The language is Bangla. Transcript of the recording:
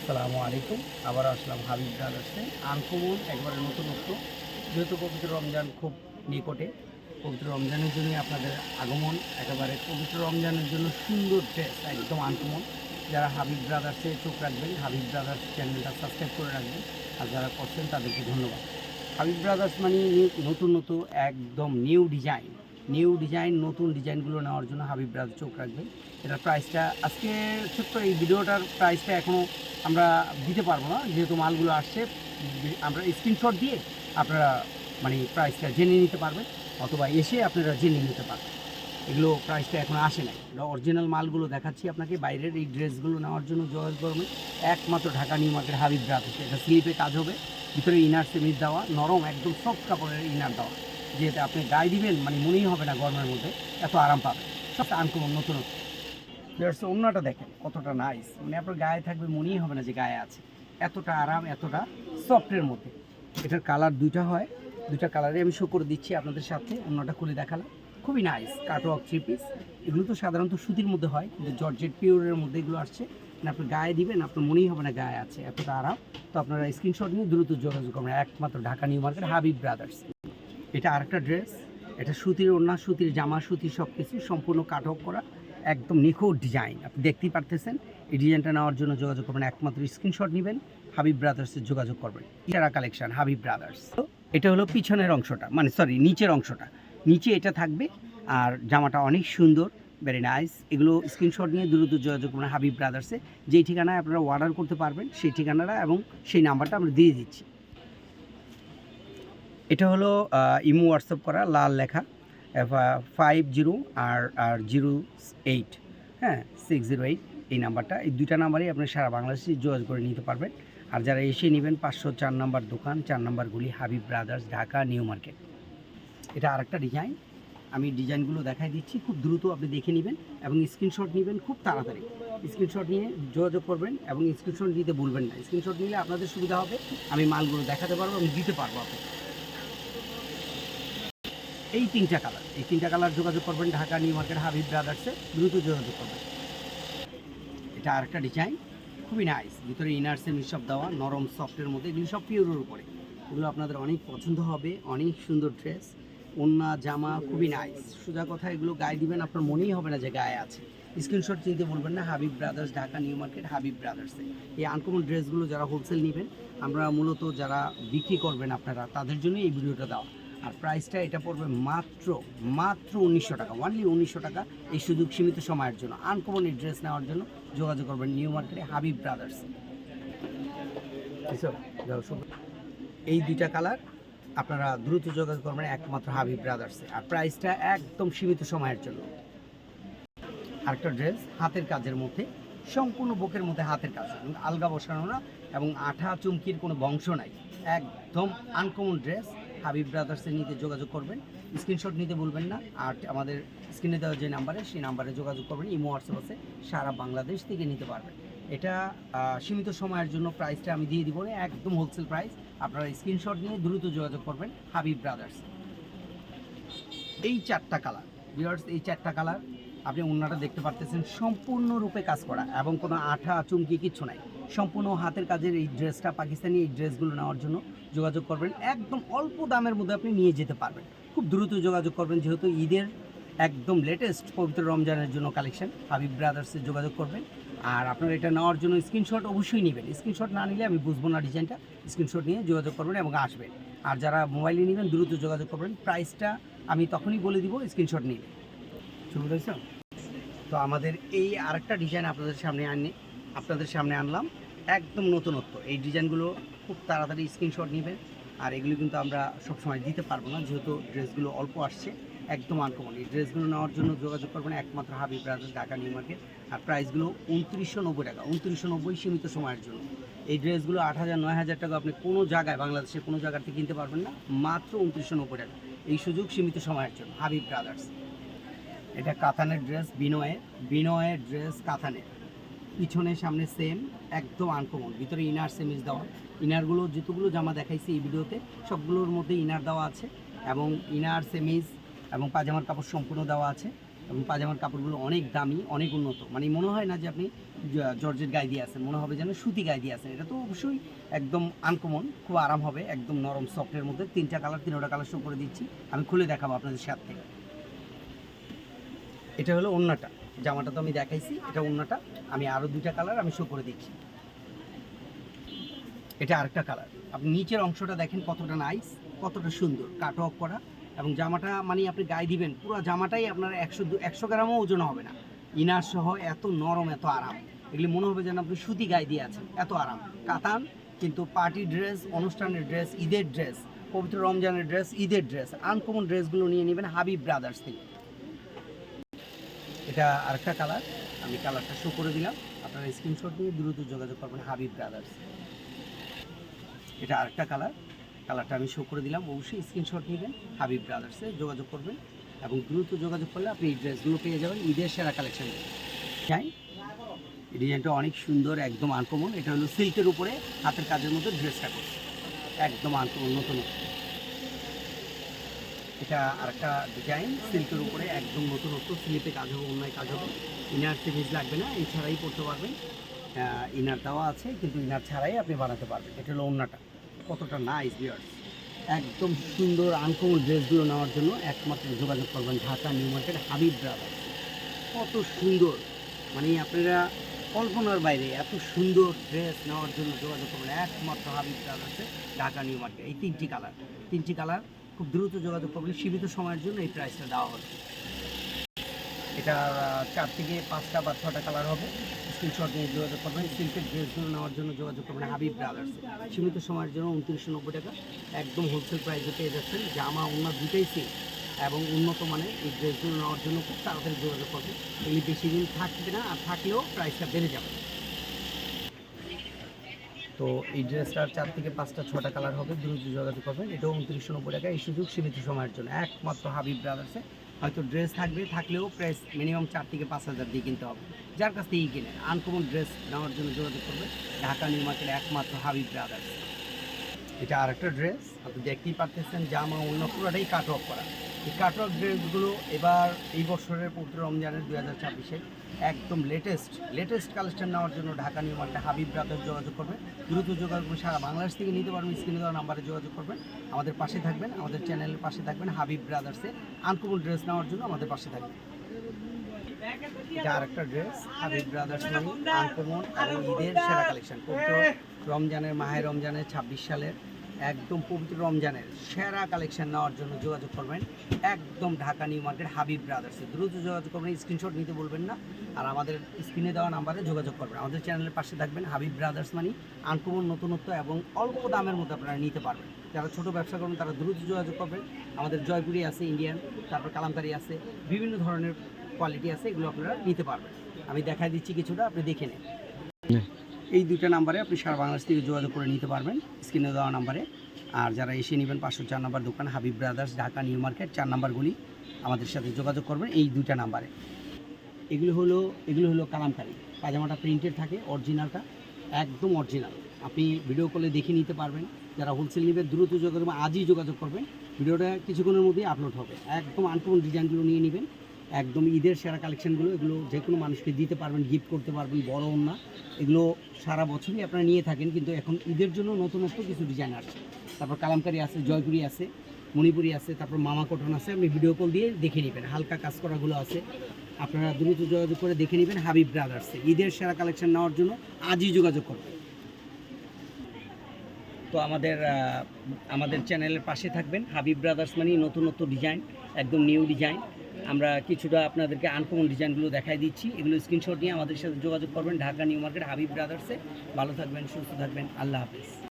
আসসালামু আলাইকুম। আবার আসলাম হাবিব ব্রাদার্সে। আনকমন একবারে নতুনত্ব, যেহেতু পবিত্র রমজান খুব নিকটে, পবিত্র রমজানের জন্যই আপনাদের আগমন। একেবারে পবিত্র রমজানের জন্য সুন্দর ড্রেস, একদম আনকমন। যারা হাবিব ব্রাদার্সে চোখ রাখবেন, হাবিব ব্রাদার্স চ্যানেলটা সাবস্ক্রাইব করে রাখবেন, আর যারা করছেন তাদেরকে ধন্যবাদ। হাবিব ব্রাদার্স মানে নতুন নতুন একদম নিউ ডিজাইন নতুন ডিজাইনগুলো নেওয়ার জন্য হাবিব ব্রাদার্স চোখ রাখবেন। এটার প্রাইসটা আজকে ছোট্ট এই ভিডিওটার প্রাইসটা এখনও আমরা দিতে পারবো না, যেহেতু মালগুলো আসছে। আমরা স্ক্রিনশট দিয়ে আপনারা মানে প্রাইসটা জেনে নিতে পারবেন, অথবা এসে আপনারা জেনে নিতে পারবেন। এগুলো প্রাইসটা এখন আসে নাই, এটা অরিজিনাল মালগুলো দেখাচ্ছি আপনাকে। বাইরের এই ড্রেসগুলো নেওয়ার জন্য যোগাযোগ করবেন একমাত্র Dhaka new market Habib brothers. এটা স্লিপে কাজ হবে, ভিতরে ইনার সেমিজ দেওয়া, নরম একদম সফট কাপড়ের ইনার দেওয়া, যেটা আপনি গায়ে দিবেন মানে মনেই হবে না গরমের মধ্যে, এত আরাম পাবেন। সব আনকমন নতুনত্ব। অন্যটা দেখেন কতটা নাইস, মানে আপনার গায়ে থাকবে মনেই হবে না যে গায়ে আছে, এতটা আরাম, এতটা সফটের মধ্যে। এটার কালার দুইটা হয়, দুইটা কালারে আমি শো করে দিচ্ছি আপনাদের সাথে। অন্যটা খুলে দেখালাম, খুবই নাইস কাটওয়ার্ক থ্রি পিস। এগুলো তো সাধারণত সুতির মধ্যে হয়, কিন্তু জর্জেট পিওরের মধ্যে এগুলো আসছে, মানে আপনি গায়ে দিবেন আপনার মনেই হবে না গায়ে আছে, এতটা আরাম। তো আপনারা স্ক্রিনশট নিয়ে দ্রুত যোগাযোগ করবেন একমাত্র Dhaka new market Habib brothers. এটা আরেকটা ড্রেস, এটা সুতির ওড়না, সুতির জামা, সুতির সব কিছু সম্পূর্ণ কাটওয়ার্ক করা, একদম নিখুঁত ডিজাইন। আপনি দেখতেই পারতেছেন। এই ডিজাইনটা নেওয়ার জন্য যোগাযোগ করবেন, একমাত্র স্ক্রিনশট নেবেন, হাবিব ব্রাদার্সে যোগাযোগ করবেন। ইশারা কালেকশন হাবিব ব্রাদার্স। তো এটা হলো পিছনের অংশটা, মানে সরি নিচের অংশটা, নিচে এটা থাকবে। আর জামাটা অনেক সুন্দর, ভেরি নাইস। এগুলো স্ক্রিনশট নিয়ে দ্রুত যোগাযোগ করবেন হাবিব ব্রাদার্সে। যেই ঠিকানায় আপনারা অর্ডার করতে পারবেন সেই ঠিকানাটা এবং সেই নাম্বারটা আমরা দিয়ে দিচ্ছি। এটা হলো ইমো হোয়াটসঅ্যাপ করা, লাল লেখা 50 আর 08, হ্যাঁ 608 এই নাম্বারটা। এই দুইটা নাম্বারেই আপনি সারা বাংলাদেশে যোগাযোগ করে নিতে পারবেন। আর যারা এসে নেবেন 504 নম্বর দোকান, 4 নম্বর গুলি, Habib brothers, Dhaka new market. এটা আরেকটা ডিজাইন, আমি ডিজাইনগুলো দেখাই দিচ্ছি, খুব দ্রুত আপনি দেখে নেবেন এবং স্ক্রিনশট নেবেন খুব তাড়াতাড়ি। স্ক্রিনশট নিয়ে যোগাযোগ করবেন এবং স্ক্রিনশট নিতে ভুলবেন না। স্ক্রিনশট নিলে আপনাদের সুবিধা হবে, আমি মালগুলো দেখাতে পারবো এবং দিতে পারবো আপনাকে। এই তিনটা কালার যোগাযোগ করবেন ঢাকা নিউ মার্কেট হাবিব ব্রাদার্সে, দ্রুত যোগাযোগ করবেন। এটা আরেকটা ডিজাইন, খুবই নাইস, ভিতরে ইনার সেমি সব দেওয়া, নরম সফটের মধ্যে, এগুলো সব পিওরের উপরে। এগুলো আপনাদের অনেক পছন্দ হবে, অনেক সুন্দর ড্রেস, ওড়না জামা খুবই নাইস। সোজা কথা, এগুলো গায়ে দিবেন আপনার মনেই হবে না যে গায়ে আছে। স্ক্রিনশট চিনতে বলবেন না, Habib brothers, Dhaka new market Habib ব্রাদার্সে। এই আনকমন ড্রেসগুলো যারা হোলসেল নেবেন, আমরা মূলত যারা বিক্রি করবেন আপনারা, তাদের জন্য এই ভিডিওটা দেওয়া। আর প্রাইসটা এটা পড়বে মাত্র 1900 টাকা, অনলি 1900 টাকা। এই সুযোগ সীমিত সময়ের জন্য আনকমন এই ড্রেস নেওয়ার জন্য যোগাযোগ করবেন নিউ মার্কেটে হাবিব ব্রাদার্স। এই দুইটা কালার আপনারা দ্রুত যোগাযোগ করবেন একমাত্র হাবিব ব্রাদার্সে, আর প্রাইসটা একদম সীমিত সময়ের জন্য। আরেকটা ড্রেস হাতের কাজের মধ্যে, সম্পূর্ণ বুকের মধ্যে হাতের কাজ, আলগা বসানো না এবং আঠা চুমকির কোনো বংশ নাই, একদম আনকমন ড্রেস। হাবিব ব্রাদার্সে নিতে যোগাযোগ করবেন, স্ক্রিনশট নিতে ভুলবেন না। আর আমাদের স্ক্রিনে দেওয়া যে নাম্বারে, সেই নাম্বারে যোগাযোগ করবেন। ইমো হোয়াটসঅ্যাপ আছে, সারা বাংলাদেশ থেকে নিতে পারবেন। এটা সীমিত সময়ের জন্য প্রাইসটা আমি দিয়ে দিব না, একদম হোলসেল প্রাইস। আপনারা স্ক্রিনশট নিয়ে দ্রুত যোগাযোগ করবেন হাবিব ব্রাদার্স। এই চারটা কালার ভিউয়ার্স, এই চারটা কালার আপনি ওড়নাটা দেখতে পারতেছেন, সম্পূর্ণরূপে কাজ করা এবং কোনো আঠা চুমকি কিচ্ছু নাই, সম্পূর্ণ হাতের কাজের এই ড্রেসটা। পাকিস্তানি এই ড্রেসগুলো নেওয়ার জন্য যোগাযোগ করবেন, একদম অল্প দামের মধ্যে আপনি নিয়ে যেতে পারবেন। খুব দ্রুত যোগাযোগ করবেন, যেহেতু ঈদের একদম লেটেস্ট পবিত্র রমজানের জন্য কালেকশন, হাবিব ব্রাদার্সে যোগাযোগ করবেন। আর আপনারা এটা নেওয়ার জন্য স্ক্রিনশট অবশ্যই নেবেন, স্ক্রিনশট না নিলে আমি বুঝবো না ডিজাইনটা। স্ক্রিনশট নিয়ে যোগাযোগ করবেন এবং আসবেন। আর যারা মোবাইলে নেবেন দ্রুত যোগাযোগ করবেন, প্রাইসটা আমি তখনই বলে দিব স্ক্রিনশট নিলে। বুঝতে পেরেছ? তো আমাদের এই আরেকটা ডিজাইন আপনাদের সামনে আনলাম, একদম নতুনত্ব। এই ডিজাইনগুলো খুব তাড়াতাড়ি স্ক্রিনশট নেবেন। আর এগুলো কিন্তু আমরা সবসময় দিতে পারবো না, যেহেতু ড্রেসগুলো অল্প আসছে, একদম আনকমন। এই ড্রেসগুলো নেওয়ার জন্য যোগাযোগ করবেন একমাত্র Habib brothers, Dhaka new market. আর প্রাইসগুলো 2990 টাকা, 2990 সীমিত সময়ের জন্য। এই ড্রেসগুলো 8000 9000 টাকা আপনি কোনো জায়গায়, বাংলাদেশে কোনো জায়গাতে কিনতে পারবেন না, মাত্র 2990 টাকা। এই সুযোগ সীমিত সময়ের জন্য হাবিব ব্রাদার্স। এটা কাতানের ড্রেস, বিনয়ের ড্রেস কাতানের, পিছনে সামনে সেম, একদম আনকমন। ভিতরে ইনার সেমিজ দেওয়া, ইনারগুলো যতগুলো জামা দেখাইছি এই ভিডিওতে সবগুলোর মধ্যে ইনার দেওয়া আছে এবং ইনার সেমিজ এবং পাজামার কাপড় সম্পূর্ণ দেওয়া আছে। এবং পাজামার কাপড়গুলো অনেক দামি, অনেক উন্নত, মানে মনে হয় না যে আপনি জর্জেট গায়ে দিয়ে আছেন, মনে হবে যেন সুতি গায়ে দিয়ে আছেন। এটা তো অবশ্যই একদম আনকমন, খুব আরাম হবে, একদম নরম সফটের মধ্যে। 3টা কালার, 3টা কালার শো করে দিচ্ছি, আমি খুলে দেখাবো আপনাদের সাথে। এটা হলো ওড়নাটা, জামাটা তো আমি দেখাইছি, এটা ওড়নাটা। আমি আরও 2টা কালার আমি শো করে দিচ্ছি। এটা আরেকটা কালার। আপনি নিচের অংশটা দেখেন কতটা নাইস, কতটা সুন্দর কাট অফ করা, এবং জামাটা মানে আপনি গায়ে দিবেন পুরো জামাটাই আপনার 100 গ্রামও ওজন হবে না। ইনার সহ এত নরম, এত আরাম, এগুলি মনে হবে যেন আপনি সুতি গায়ে দিয়ে আছেন, এত আরাম। কাতান, কিন্তু পার্টি ড্রেস, অনুষ্ঠানের ড্রেস, ঈদের ড্রেস, পবিত্র রমজানের ড্রেস, ঈদের ড্রেস, আনকমন ড্রেসগুলো নিয়ে নেবেন হাবিব ব্রাদার্স থেকে। এটা আরেকটা কালার, আমি কালারটা শো করে দিলাম, আপনারা স্ক্রিনশট নিয়ে দ্রুত যোগাযোগ করবেন হাবিব ব্রাদার্স। এটা আরেকটা কালার, কালারটা আমি শো করে দিলাম, অবশ্যই স্ক্রিনশট নেবেন, হাবিব ব্রাদার্সে যোগাযোগ করবেন, এবং দ্রুত যোগাযোগ করলে আপনি এই ড্রেসগুলো পেয়ে যাবেন ঈদের সেরা কালেকশন। চাই এই ডিজাইনটা অনেক সুন্দর, একদম আনকমন। এটা হলো সিল্কের উপরে হাতের কাজের মধ্যে ড্রেসটা করছে, একদম আনকমন, নতুন। এটা আরেকটা ডিজাইন, সিল্কের উপরে একদম নতুনত্ব, স্লিপে কাজ হবে, অন্যায় কাজ হবে, ইনার সিরিজ লাগবে না, এছাড়াই পড়তে পারবেন। ইনার দেওয়া আছে, কিন্তু ইনার ছাড়াই আপনি বানাতে পারবেন। এটা হলো ওড়নাটা, কতটা নাইস ভিউয়ার্স, একদম সুন্দর আনকমন ড্রেসগুলো নেওয়ার জন্য একমাত্র যোগাযোগ করবেন Dhaka new market Habib brothers. কত সুন্দর, মানে আপনারা কল্পনার বাইরে, এত সুন্দর ড্রেস নেওয়ার জন্য যোগাযোগ করবেন একমাত্র হাবিব ব্রাদার্সে ঢাকা নিউ মার্কেট। এই 3টি কালার খুব দ্রুত যোগাযোগ করবেন, সীমিত সময়ের জন্য এই প্রাইসটা দেওয়া হচ্ছে। এটা 4 থেকে 5টা বা 6টা কালার হবে, স্ক্রিনশট নিয়ে যোগাযোগ করবেন। সিল্কের ড্রেসগুলো নেওয়ার জন্য যোগাযোগ করবেন হাবিব ব্রাদার্সে, সীমিত সময়ের জন্য 2990 টাকা, একদম হোলসেল প্রাইসে পেয়ে যাচ্ছেন। জামা ওড়না দুটোই সেম এবং উন্নত মানের। এই ড্রেসগুলো নেওয়ার জন্য খুব তাড়াতাড়ি যোগাযোগ করবেন, এগুলি বেশি দিন থাকবে না, আর থাকলেও প্রাইসটা বেড়ে যাবে। তো এই ড্রেসটার 4 থেকে 5টা 6টা কালার হবে, দ্রুত যোগাযোগ করবেন। এটাও 2990 টাকা, এই সুযোগ সীমিত সময়ের জন্য একমাত্র হাবিব ব্রাদার্সে। হয়তো ড্রেস থাকবে, থাকলেও প্রাইস মিনিমাম 4 থেকে 5,000 দিয়ে কিনতে হবে। যার কাছ থেকেই কিনেন, আনকমন ড্রেস নেওয়ার জন্য যোগাযোগ করবেন ঢাকা নিউ মার্কেট একমাত্র হাবিব ব্রাদার্স। এটা আরেকটা ড্রেস, আপনি দেখতেই পারতেছেন, জামা অন্য পুরোটাই কাট অফ করা। এই কাট অফ ড্রেসগুলো এবার এই বছরের পবিত্র রমজানের 2026-এর একদম লেটেস্ট কালেকশন নেওয়ার জন্য Dhaka new market Habib brothers যোগাযোগ করবেন। দ্রুত যোগাযোগ করবেন, সারা বাংলাদেশ থেকে নিতে পারবেন। স্ক্রিনে দেওয়া নাম্বারে যোগাযোগ করবেন, আমাদের পাশে থাকবেন, আমাদের চ্যানেলের পাশে থাকবেন। হাবিব ব্রাদার্সে আনকমন ড্রেস নেওয়ার জন্য আমাদের পাশে থাকবেন। এটা আরেকটা ড্রেস, হাবিব ব্রাদার্স মানে আনকমন এবং ঈদের সেরা কালেকশন। পবিত্র রমজানের, মাহে রমজানের 26 সালের একদম পবিত্র রমজানের সেরা কালেকশন নেওয়ার জন্য যোগাযোগ করবেন একদম ঢাকা নিউ মার্কেট হাবিব ব্রাদার্সে। দ্রুত যোগাযোগ করবেন, স্ক্রিনশট নিতে বলবেন না, আর আমাদের স্ক্রিনে দেওয়া নাম্বারে যোগাযোগ করবেন। আমাদের চ্যানেলের পাশে থাকবেন। হাবিব ব্রাদার্স মানে আনকমন, নতুনত্ব এবং অল্প দামের মধ্যে আপনারা নিতে পারবেন। যারা ছোট ব্যবসা করবেন তারা দ্রুত যোগাযোগ করবেন। আমাদের জয়পুরি আছে, ইন্ডিয়ান, তারপর কালামকারি আছে, বিভিন্ন ধরনের কোয়ালিটি আছে, এগুলো আপনারা নিতে পারবেন। আমি দেখাই দিচ্ছি কিছুটা, আপনি দেখে নেন। এই 2টা নাম্বারে আপনি সারা বাংলাদেশ থেকে যোগাযোগ করে নিতে পারবেন, স্ক্রিনে দেওয়া নাম্বারে। আর যারা এসে নেবেন 504 নম্বর দোকান Habib brothers, Dhaka new market, 4 নাম্বারগুলি আমাদের সাথে যোগাযোগ করবেন এই 2টা নাম্বারে। এগুলো হলো কালামকারি, পাজামাটা প্রিন্টেড থাকে, অরিজিনালটা একদম অরিজিনাল। আপনি ভিডিও কলে দেখে নিতে পারবেন। যারা হোলসেল নেবেন দ্রুত যোগাযোগ, আজই যোগাযোগ করবেন। ভিডিওটা কিছুক্ষণের মধ্যেই আপলোড হবে। একদম আনকমন ডিজাইনগুলো নিয়ে নেবেন, একদম ঈদের সেরা কালেকশনগুলো। এগুলো যে কোনো মানুষকে দিতে পারবেন, গিফট করতে পারবেন, বড় না। এগুলো সারা বছরই আপনারা নিয়ে থাকেন, কিন্তু এখন ঈদের জন্য নতুনত্ব কিছু ডিজাইন আসছে। তারপর কালামকারি আছে, জয়পুরি আছে, মণিপুরি আছে, তারপর মামা কটন আছে। আপনি ভিডিও কল দিয়ে দেখে নেবেন, হালকা কাজ করাগুলো আছে। আপনারা দ্রুত যোগাযোগ করে দেখে নেবেন হাবিব ব্রাদার্সে। ঈদের সেরা কালেকশন নেওয়ার জন্য আজই যোগাযোগ করবেন। তো আমাদের চ্যানেলের পাশে থাকবেন। হাবিব ব্রাদার্স মানে নতুনত্ব ডিজাইন, একদম নিউ ডিজাইন। আমরা কিছুটা আপনাদেরকে আনকমন ডিজাইনগুলো দেখাই দিচ্ছি, এগুলো স্ক্রিনশট নিয়ে আমাদের সাথে যোগাযোগ করবেন ঢাকা নিউ মার্কেট হাবিব ব্রাদার্সে। ভালো থাকবেন, সুস্থ থাকবেন, আল্লাহ হাফিজ।